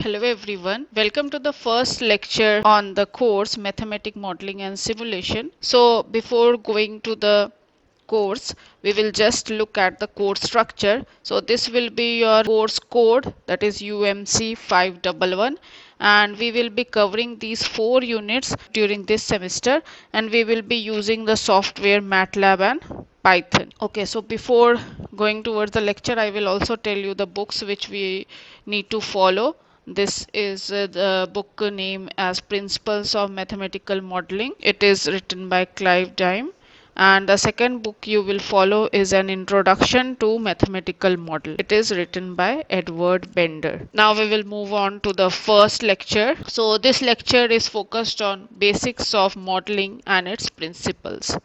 Hello everyone, welcome to the first lecture on the course Mathematic Modeling and Simulation. So before going to the course, we will just look at the course structure. So this will be your course code, that is UMC 511, and we will be covering these 4 units during this semester, and we will be using the software MATLAB and Python. Okay, so before going towards the lecture, I will also tell you the books which we need to follow. This is the book name as Principles of Mathematical Modeling. It is written by Clive Dime. And the second book you will follow is an introduction to mathematical model. It is written by Edward Bender. Now we will move on to the first lecture. So this lecture is focused on basics of modeling and its principles.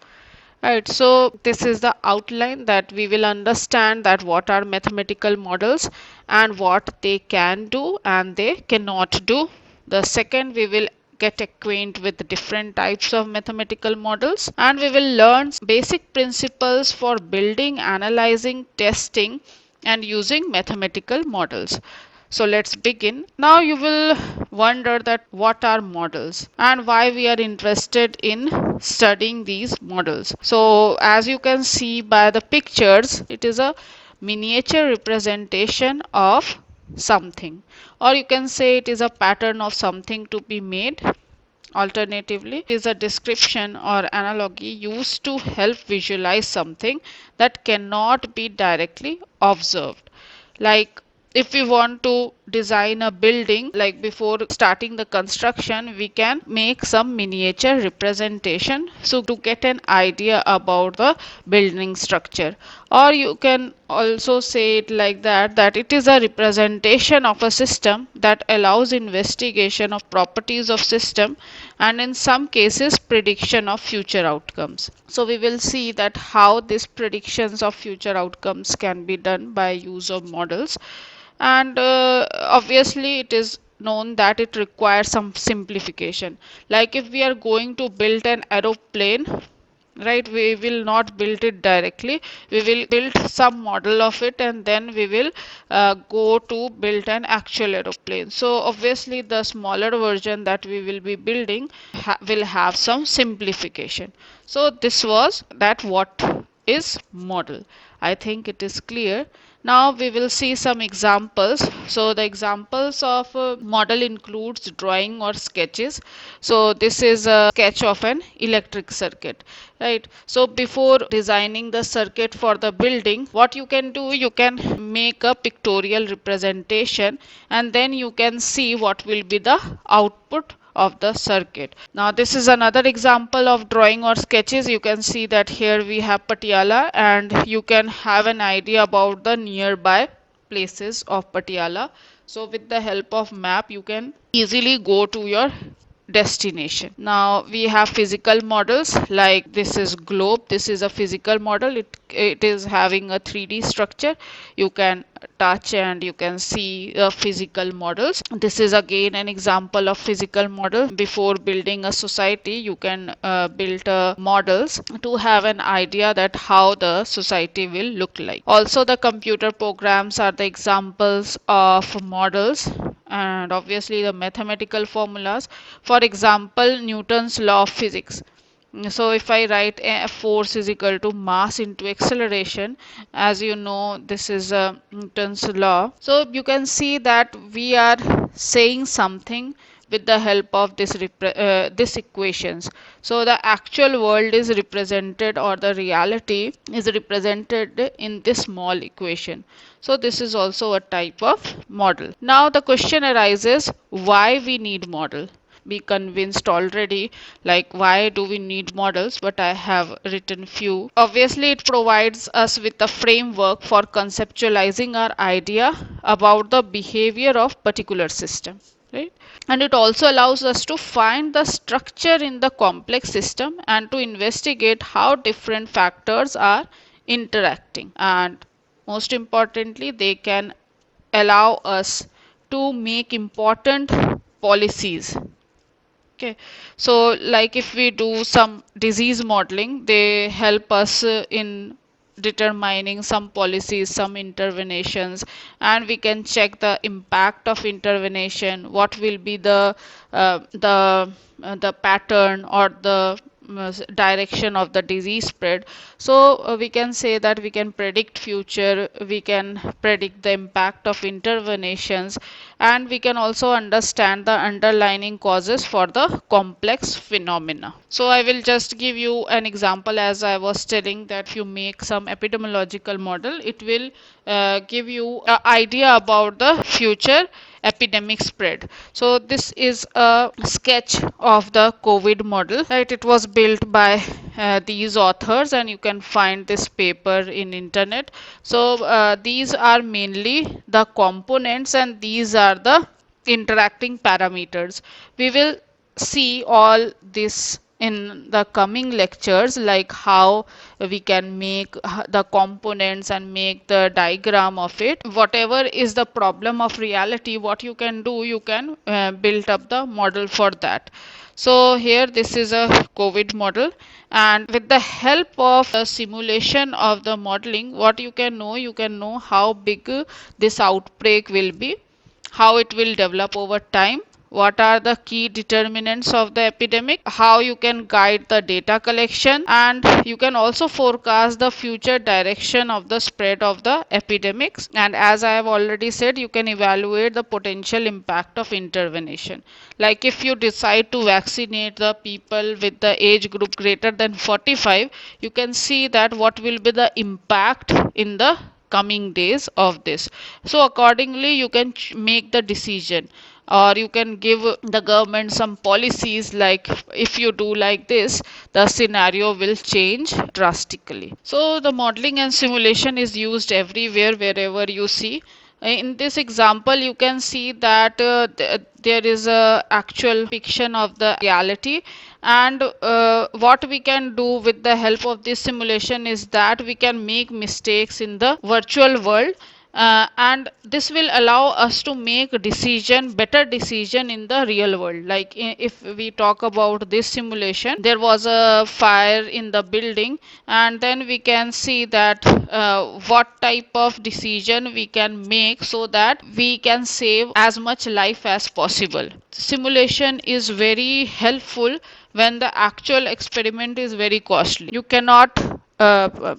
Right, so this is the outline that we will understand that what are mathematical models and what they can do and they cannot do. The second, we will get acquainted with the different types of mathematical models, and we will learn basic principles for building, analyzing, testing and using mathematical models. So let's begin. Now you will wonder that what are models and why we are interested in studying these models. So as you can see by the pictures, it is a miniature representation of something, or you can say it is a pattern of something to be made. Alternatively, it is a description or analogy used to help visualize something that cannot be directly observed. Like if we want to design a building, like before starting the construction, we can make some miniature representation so to get an idea about the building structure. Or you can also say it like that it is a representation of a system that allows investigation of properties of system and in some cases prediction of future outcomes. So we will see that how these predictions of future outcomes can be done by use of models. And obviously it is known that it requires some simplification. Like if we are going to build an aeroplane, right, we will not build it directly, we will build some model of it and then we will go to build an actual aeroplane. So obviously the smaller version that we will be building will have some simplification. So this was that what is model. I think it is clear. Now we will see some examples. So the examples of model includes drawing or sketches. So this is a sketch of an electric circuit, right? So before designing the circuit for the building, what you can do, you can make a pictorial representation and then you can see what will be the output of the circuit. Now this is another example of drawing or sketches. You can see that here we have Patiala and you can have an idea about the nearby places of Patiala. So with the help of map you can easily go to your destination. Now we have physical models, like this is globe. This is a physical model. It is having a 3D structure. You can touch and you can see physical models. This is again an example of physical model. Before building a society, you can build models to have an idea that how the society will look like. Also the computer programs are the examples of models, and obviously the mathematical formulas. For example, Newton's law of physics. So if I write a force is equal to mass into acceleration, as you know, this is Newton's law. So you can see that we are saying something with the help of this equations. So the actual world is represented, or the reality is represented in this small equation. So this is also a type of model. Now the question arises, why we need model? Be convinced already, like why do we need models, but I have written few. Obviously it provides us with a framework for conceptualizing our idea about the behavior of particular system, right? And it also allows us to find the structure in the complex system and to investigate how different factors are interacting. And most importantly, they can allow us to make important policies. Okay, so like if we do some disease modeling, they help us in determining some policies, some interventions, and we can check the impact of intervention, what will be the pattern or the direction of the disease spread. So we can say that we can predict future, we can predict the impact of interventions, and we can also understand the underlying causes for the complex phenomena. So I will just give you an example. As I was telling, that if you make some epidemiological model, it will give you an idea about the future epidemic spread. So this is a sketch of the COVID model, right? It was built by these authors, and you can find this paper in internet. So these are mainly the components, and these are the interacting parameters. We will see all this in the coming lectures, like how we can make the components and make the diagram of it. Whatever is the problem of reality, what you can do, you can build up the model for that. So here this is a COVID model, and with the help of a simulation of the modeling, what you can know, how big this outbreak will be, how it will develop over time, what are the key determinants of the epidemic, how you can guide the data collection, and you can also forecast the future direction of the spread of the epidemics. And as I have already said, you can evaluate the potential impact of intervention. Like if you decide to vaccinate the people with the age group greater than 45, you can see that what will be the impact in the coming days of this. So accordingly you can make the decision, or you can give the government some policies, like if you do like this, the scenario will change drastically. So the modeling and simulation is used everywhere, wherever you see. In this example you can see that there is a actual fiction of the reality, and what we can do with the help of this simulation is that we can make mistakes in the virtual world, and this will allow us to make better decision in the real world. Like if we talk about this simulation, there was a fire in the building, and then we can see that what type of decision we can make so that we can save as much life as possible. Simulation is very helpful when the actual experiment is very costly. You cannot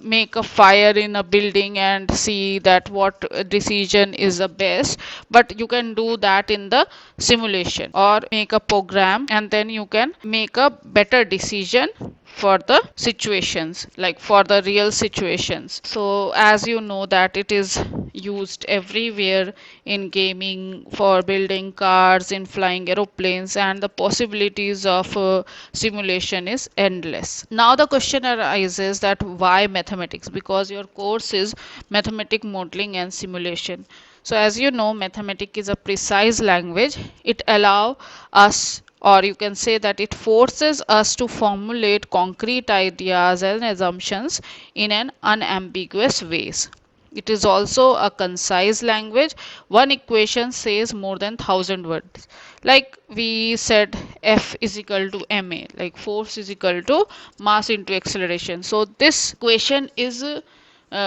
make a fire in a building and see that what decision is the best, but you can do that in the simulation, or make a program, and then you can make a better decision for the situations, like for the real situations. So as you know that it is used everywhere, in gaming, for building cars, in flying aeroplanes, and the possibilities of simulation is endless. Now the question arises that why mathematics? Because your course is mathematics modeling and simulation. So as you know, mathematics is a precise language. It allows us, or you can say that it forces us to formulate concrete ideas and assumptions in an unambiguous ways. It is also a concise language. One equation says more than 1,000 words. Like we said, F is equal to ma, like force is equal to mass into acceleration. So this equation is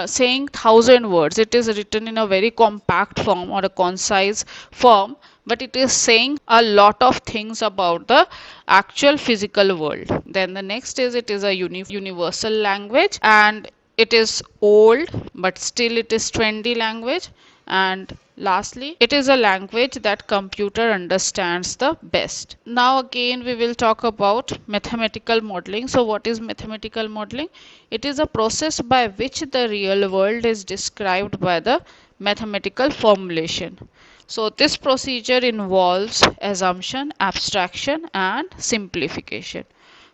saying 1,000 words. It is written in a very compact form, or a concise form, but it is saying a lot of things about the actual physical world. Then the next is, it is a universal language, and it is old but still it is trendy language. And lastly, it is a language that computer understands the best. Now again we will talk about mathematical modeling. So what is mathematical modeling? It is a process by which the real world is described by the mathematical formulation. So this procedure involves assumption, abstraction, and simplification.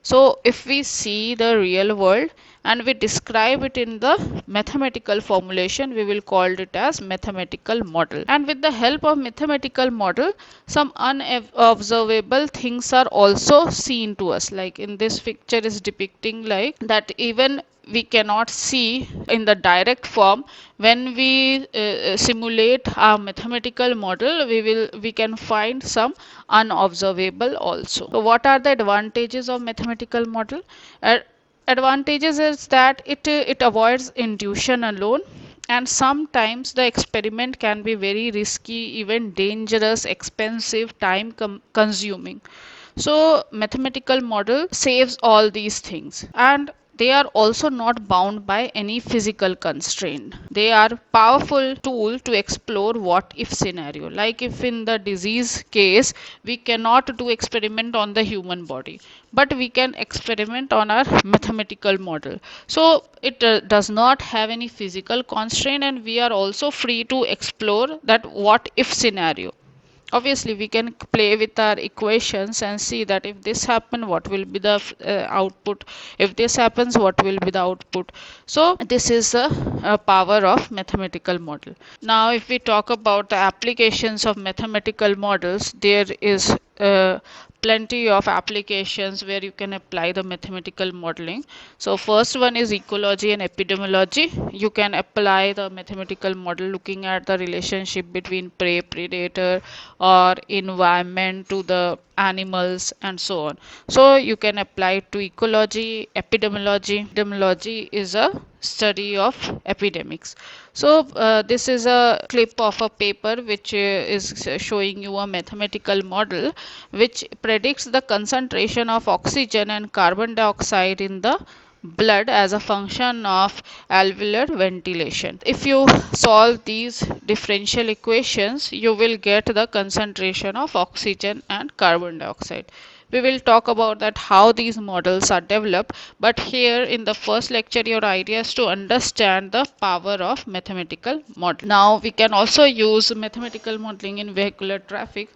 So if we see the real world and we describe it in the mathematical formulation, we will call it as mathematical model. And with the help of mathematical model, some unobservable things are also seen to us. Like in this picture is depicting like that even we cannot see in the direct form. When we simulate our mathematical model, we can find some unobservable also. So what are the advantages of mathematical model? advantages is that it avoids intuition alone, and sometimes the experiment can be very risky, even dangerous, expensive, time consuming. So mathematical model saves all these things, and they are also not bound by any physical constraint. They are powerful tool to explore what if scenario. Like if in the disease case we cannot do experiment on the human body, but we can experiment on our mathematical model. So it does not have any physical constraint, and we are also free to explore that what if scenario. Obviously we can play with our equations and see that if this happen, what will be the output, if this happens, what will be the output. So this is the power of mathematical model. Now if we talk about the applications of mathematical models, there is plenty of applications where you can apply the mathematical modeling. So first one is ecology and epidemiology. You can apply the mathematical model looking at the relationship between prey, predator, or environment to the animals and so on. So you can apply it to ecology, epidemiology. Epidemiology is a study of epidemics. So this is a clip of a paper which is showing you a mathematical model which predicts the concentration of oxygen and carbon dioxide in the blood as a function of alveolar ventilation. If you solve these differential equations, you will get the concentration of oxygen and carbon dioxide. We will talk about that how these models are developed, but here in the first lecture your idea is to understand the power of mathematical model. Now we can also use mathematical modeling in vehicular traffic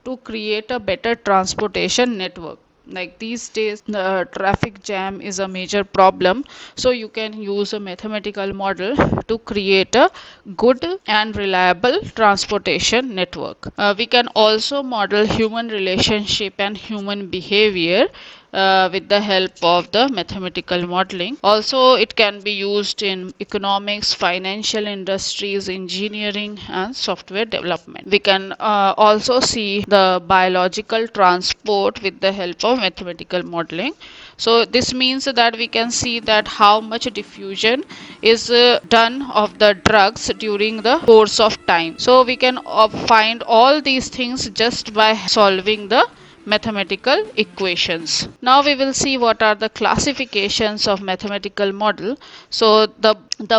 to create a better transportation network. Like these days the traffic jam is a major problem, so you can use a mathematical model to create a good and reliable transportation network. We can also model human relationship and human behavior with the help of the mathematical modeling. Also it can be used in economics, financial industries, engineering and software development. We can also see the biological transport with the help of mathematical modeling. So this means that we can see that how much diffusion is done of the drugs during the course of time. So we can find all these things just by solving the mathematical equations. Now we will see what are the classifications of mathematical model. So the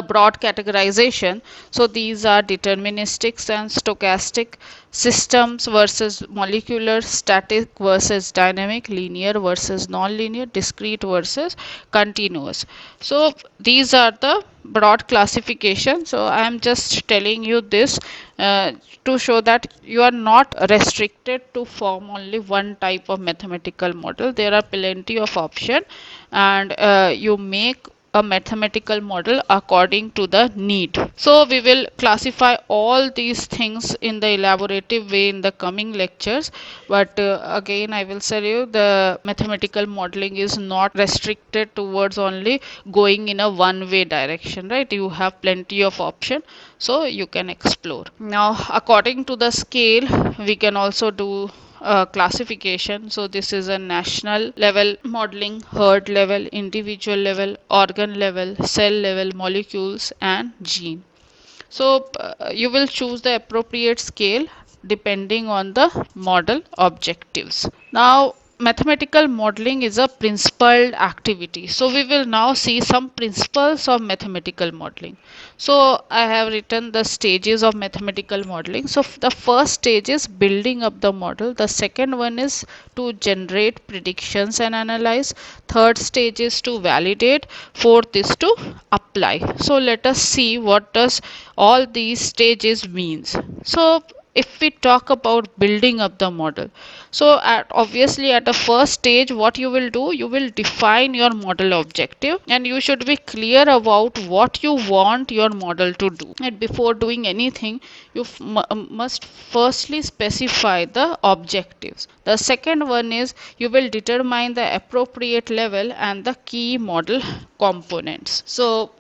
broad categorization. So these are deterministic and stochastic, systems versus molecular, static versus dynamic, linear versus non-linear, discrete versus continuous. So these are the broad classification. So I am just telling you this to show that you are not restricted to form only one type of mathematical model. There are plenty of options, and you make a mathematical model according to the need. So we will classify all these things in the elaborative way in the coming lectures, but again I will tell you the mathematical modeling is not restricted towards only going in a one way direction, right? You have plenty of option, so you can explore. Now according to the scale we can also do classification. So this is a national level modeling, herd level, individual level, organ level, cell level, molecules and gene. So you will choose the appropriate scale depending on the model objectives. Now mathematical modeling is a principled activity. So we will now see some principles of mathematical modeling. So I have written the stages of mathematical modeling. So the first stage is building up the model. The second one is to generate predictions and analyze. Third stage is to validate. Fourth is to apply. So let us see what does all these stages means. So if we talk about building up the model, so obviously at the first stage what you will do, you will define your model objective and you should be clear about what you want your model to do. And before doing anything you must firstly specify the objectives. The second one is you will determine the appropriate level and the key model components. So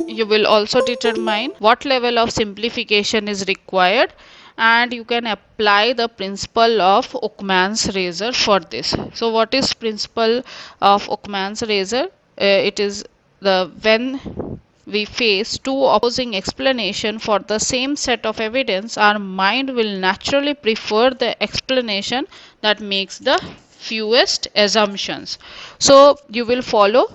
you will also determine what level of simplification is required, and you can apply the principle of Occam's razor for this. So what is principle of Occam's razor? it is the when we face two opposing explanations for the same set of evidence, our mind will naturally prefer the explanation that makes the fewest assumptions. So you will follow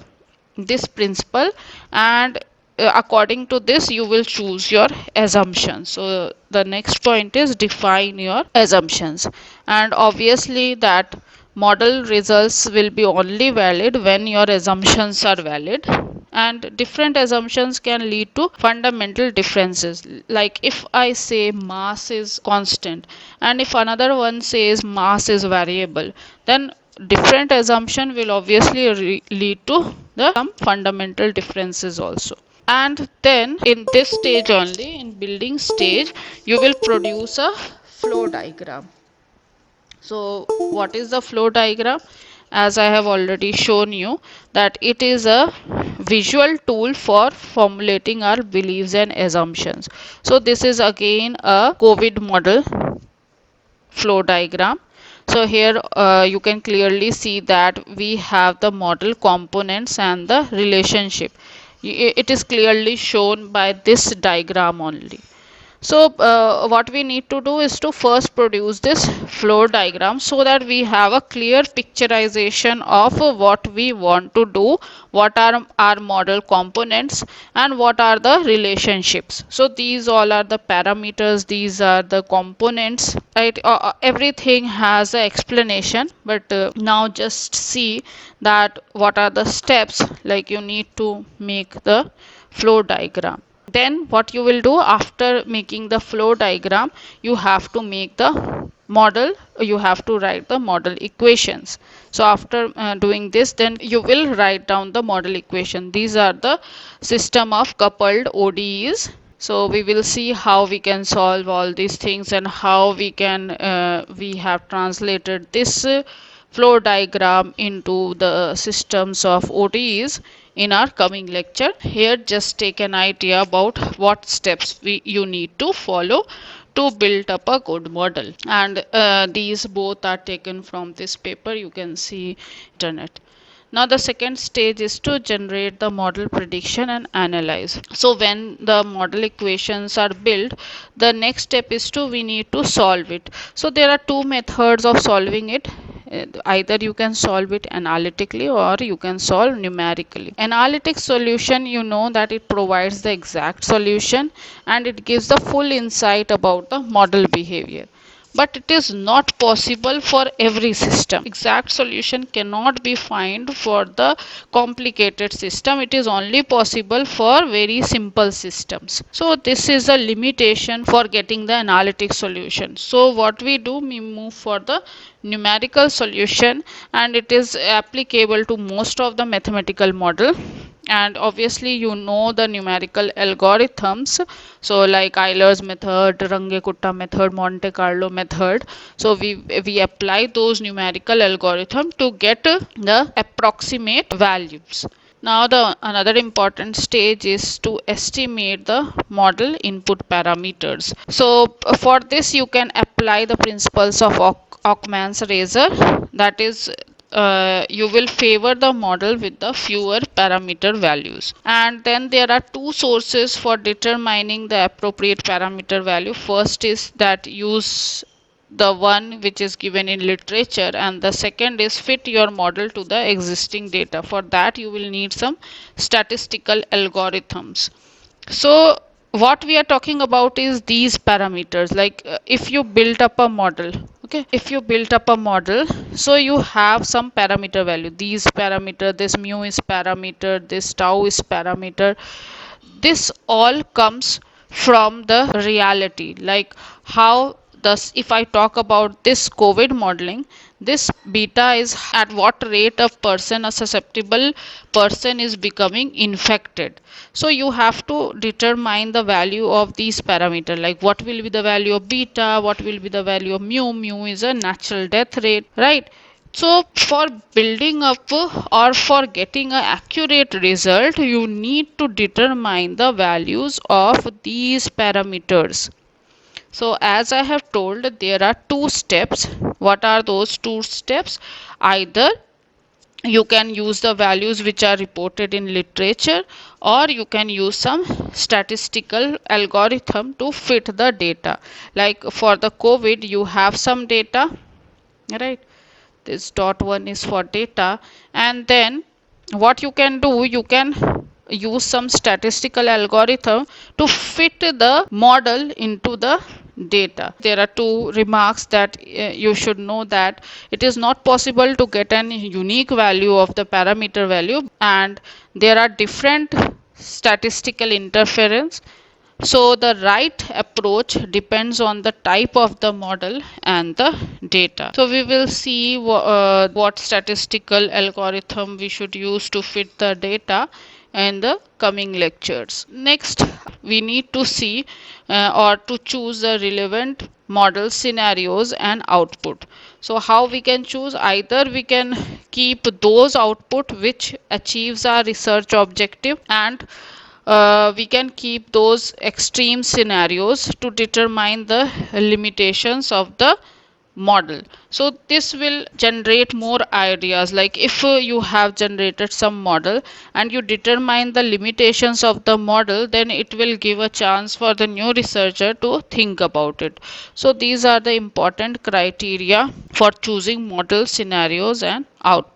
this principle, and according to this you will choose your assumptions. So the next point is define your assumptions, and obviously that model results will be only valid when your assumptions are valid, and different assumptions can lead to fundamental differences. Like if I say mass is constant and if another one says mass is variable, then different assumption will obviously lead to the some fundamental differences also. And then in this stage only, in building stage, you will produce a flow diagram. So what is the flow diagram? As I have already shown you that it is a visual tool for formulating our beliefs and assumptions. So this is again a COVID model flow diagram. So here you can clearly see that we have the model components and the relationship. It is clearly shown by this diagram only. So what we need to do is to first produce this flow diagram so that we have a clear picturization of what we want to do, what are our model components, and what are the relationships. So these all are the parameters, these are the components, right? Everything has an explanation, but now just see that what are the steps, like you need to make the flow diagram. Then what you will do after making the flow diagram, you have to make the model, you have to write the model equations. So after doing this, then you will write down the model equation. These are the system of coupled ODEs. So we will see how we can solve all these things and how we can we have translated this flow diagram into the systems of ODEs in our coming lecture. Here just take an idea about what steps you need to follow to build up a good model, and these both are taken from this paper, you can see internet. Now the second stage is to generate the model prediction and analyze. So when the model equations are built, the next step is to we need to solve it. So there are two methods of solving it. Either you can solve it analytically or you can solve numerically. Analytic solution, you know that it provides the exact solution and it gives the full insight about the model behavior, but it is not possible for every system. Exact solution cannot be found for the complicated system. It is only possible for very simple systems. So this is a limitation for getting the analytic solution. So what we do, we move for the numerical solution, and it is applicable to most of the mathematical model. And obviously you know the numerical algorithms, so like Euler's method, Runge-Kutta method, Monte Carlo method. So we apply those numerical algorithm to get the approximate values. Now the another important stage is to estimate the model input parameters. So for this you can apply the principles of Occam's razor, that is you will favor the model with the fewer parameter values. And then there are two sources for determining the appropriate parameter value. First is that use the one which is given in literature, and the second is fit your model to the existing data. For that you will need some statistical algorithms. So what we are talking about is these parameters, like if you build up a model, okay, if you built up a model, so you have some parameter value, these parameter, this mu is parameter, this tau is parameter. This all comes from the reality, like how thus if I talk about this COVID modeling, this beta is at what rate of person, a susceptible person is becoming infected. So you have to determine the value of these parameter, like what will be the value of beta, what will be the value of mu. Mu is a natural death rate, right? So for building up or for getting an accurate result, you need to determine the values of these parameters. So as I have told, there are two steps. What are those two steps? Either You can use the values which are reported in literature, or you can use some statistical algorithm to fit the data. Like for the COVID, you have some data, right? This dot one is for data, and then what you can do, you can use some statistical algorithm to fit the model into the data. There are two remarks that you should know, that it is not possible to get an unique value of the parameter value, and there are different statistical interference. So the right approach depends on the type of the model and the data. So we will see what statistical algorithm we should use to fit the data in the coming lectures. Next, we need to see or to choose the relevant model scenarios and output. So how we can choose? Either we can keep those output which achieves our research objective, and we can keep those extreme scenarios to determine the limitations of the model. So this will generate more ideas. Like if you have generated some model and you determine the limitations of the model, then it will give a chance for the new researcher to think about it. So these are the important criteria for choosing model scenarios and output.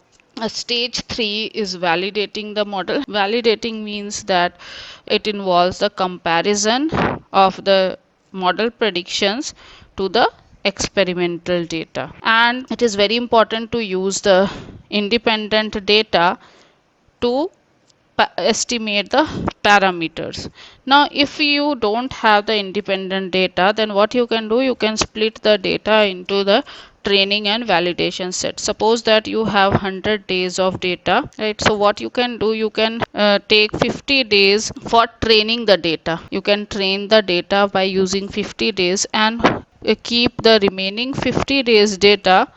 Stage 3 is validating the model. Validating means that it involves the comparison of the model predictions to the experimental data. And it is very important to use the independent data to estimate the parameters. Now if you don't have the independent data, then what you can do, you can split the data into the training and validation set. Suppose that you have 100 days of data, right? So what you can do, you can take 50 days for training the data. You can train the data by using 50 days, and keep the remaining 50 days data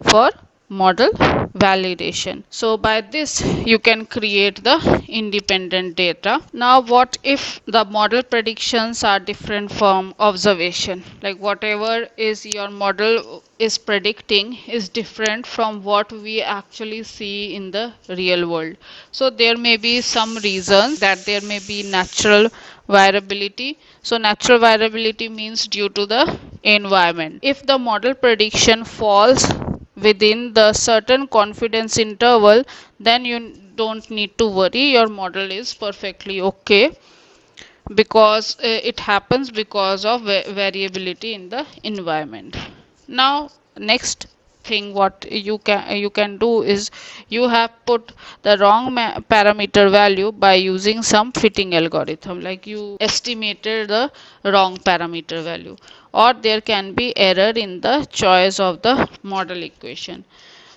for model validation. So by this you can create the independent data. Now what if the model predictions are different from observation? Like whatever is your model is predicting is different from what we actually see in the real world. So there may be some reasons that there may be natural variability. So natural variability means due to the environment. If the model prediction falls within the certain confidence interval, then you don't need to worry, your model is perfectly okay, because it happens because of variability in the environment. Now next thing what you can do is, you have put the wrong parameter value by using some fitting algorithm, like you estimated the wrong parameter value, or there can be error in the choice of the model equation.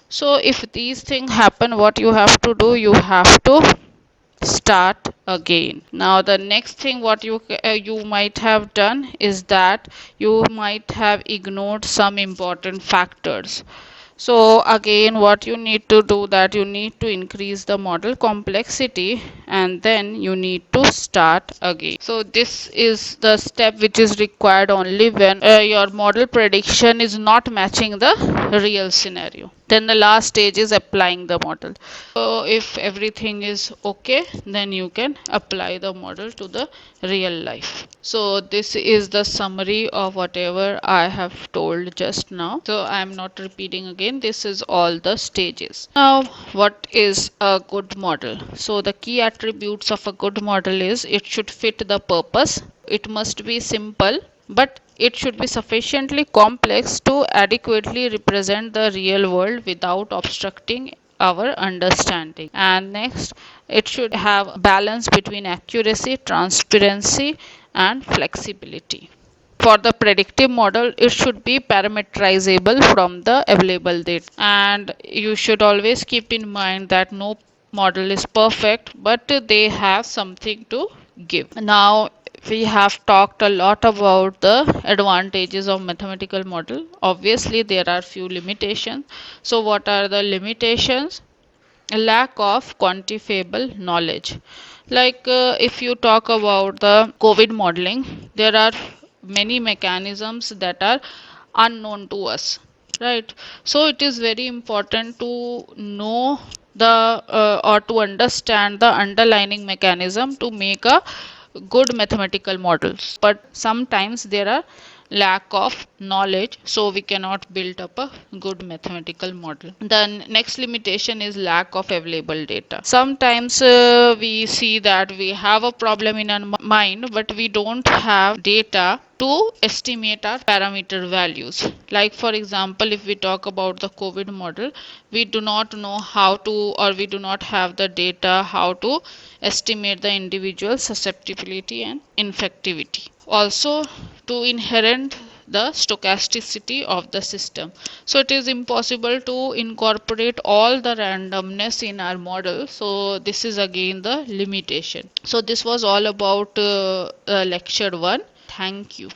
So if these things happen, what you have to do, you have to start again. Now the next thing what you might have done is that you might have ignored some important factors. So again what you need to do, that you need to increase the model complexity, and then you need to start again. So this is the step which is required only when your model prediction is not matching the real scenario. Then the last stage is applying the model. So if everything is okay, then you can apply the model to the real life. So this is the summary of whatever I have told just now. So I am not repeating again. This is all the stages. Now what is a good model? So the key attributes of a good model is, it should fit the purpose. It must be simple, but it should be sufficiently complex to adequately represent the real world without obstructing our understanding. And next, it should have balance between accuracy, transparency, and flexibility. For the predictive model, it should be parameterizable from the available data. And you should always keep in mind that no model is perfect, but they have something to give. Now we have talked a lot about the advantages of mathematical model. Obviously there are few limitations. So what are the limitations? A lack of quantifiable knowledge. Like if you talk about the COVID modeling, there are many mechanisms that are unknown to us, right? So it is very important to know or to understand the underlying mechanism to make a good mathematical models. But sometimes there are lack of knowledge, so we cannot build up a good mathematical model. The next limitation is lack of available data. Sometimes we see that we have a problem in our mind, but we don't have data to estimate our parameter values. Like for example, if we talk about the COVID model, we do not know how to, or we do not have the data how to estimate the individual susceptibility and infectivity. Also, to inherent the stochasticity of the system. So it is impossible to incorporate all the randomness in our model. So this is again the limitation. So this was all about lecture 1. Thank you.